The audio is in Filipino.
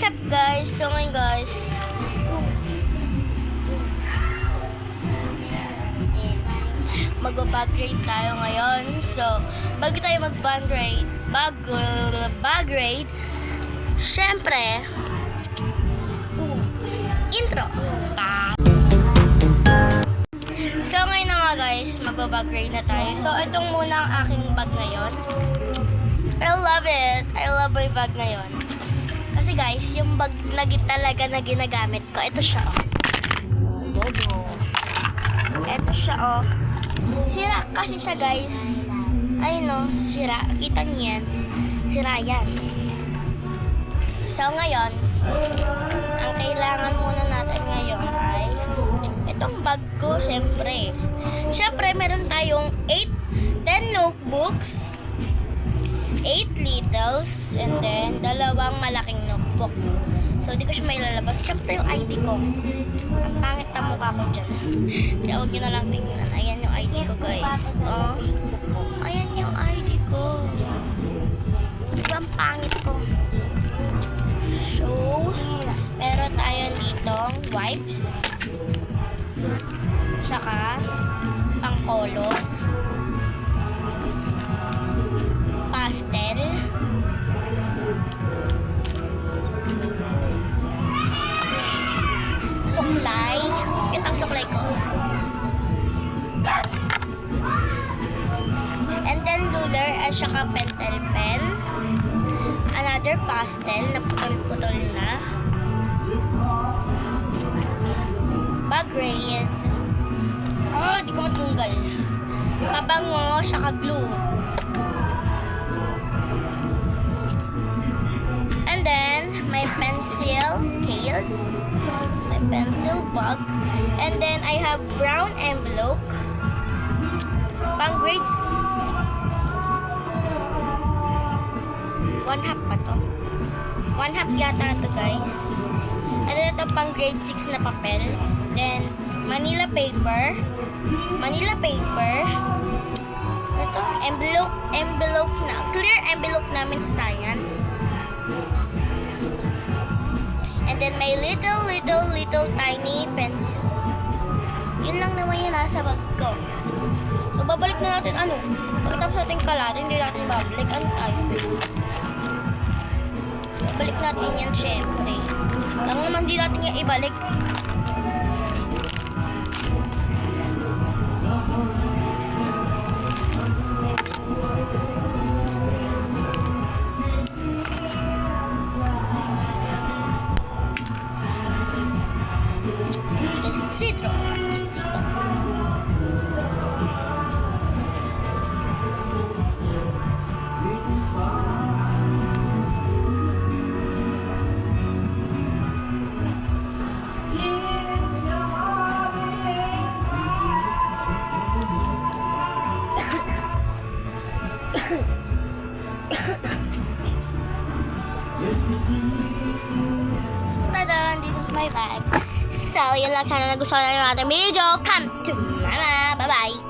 up guys? So ngayon guys, mag-bag raid tayo ngayon. So, bago tayo mag-bag raid, syempre, intro. So ngayon na nga guys, mag-bag raid na tayo. So itong muna ang aking bag ngayon. I love it. I love my bag ngayon. Kasi guys, yung bag lagi talaga na ginagamit ko, ito siya oh. Ito siya oh. Sira kasi siya guys. Ayun no, sira. Kita niyo yan. Sira yan. So ngayon, ang kailangan muna natin ngayon ay itong bag ko, syempre. Syempre, meron tayong 10 notebooks, 8 littles, and then 2 malaking notebook. So, di ko siya may lalabas. Syempre, yung ID ko. Ang pangit na mukha ko dyan. Pinawag nyo na lang tingnan. Ayan yung ID ko, guys. Oh. Ayan yung ID ko. Diba ang pangit ko? So, meron tayo ditong wipes. Tsaka, pangkolo. Pastel. Suklay. Kitang suklay ko. And then ruler at saka pentel pen. Another pastel na putol-putol na. Bag raid. Oh, di ko matanggal. Mabango, saka glue. And then, my pencil case. My pencil bag. And then, I have brown envelope. Pang grades. 1/2 pa to. 1/2 yata to guys. And then, ito pang grade 6 na papel. Then, Manila paper. Manila paper. Ito, envelope na. Clear envelope namin sa science. And then, may little tiny pencil. Yun lang naman yung nasa bag ko. So, babalik na natin, pagkatapos natin kalado, hindi natin babalik. Ano tayo? Babalik natin yan, syempre. Lang naman hindi natin yan ibalik. Isidro. Tada! This is my bag. So, yun lang. Sana nagustuhan nyo yung ating video. Come to mama. Bye-bye.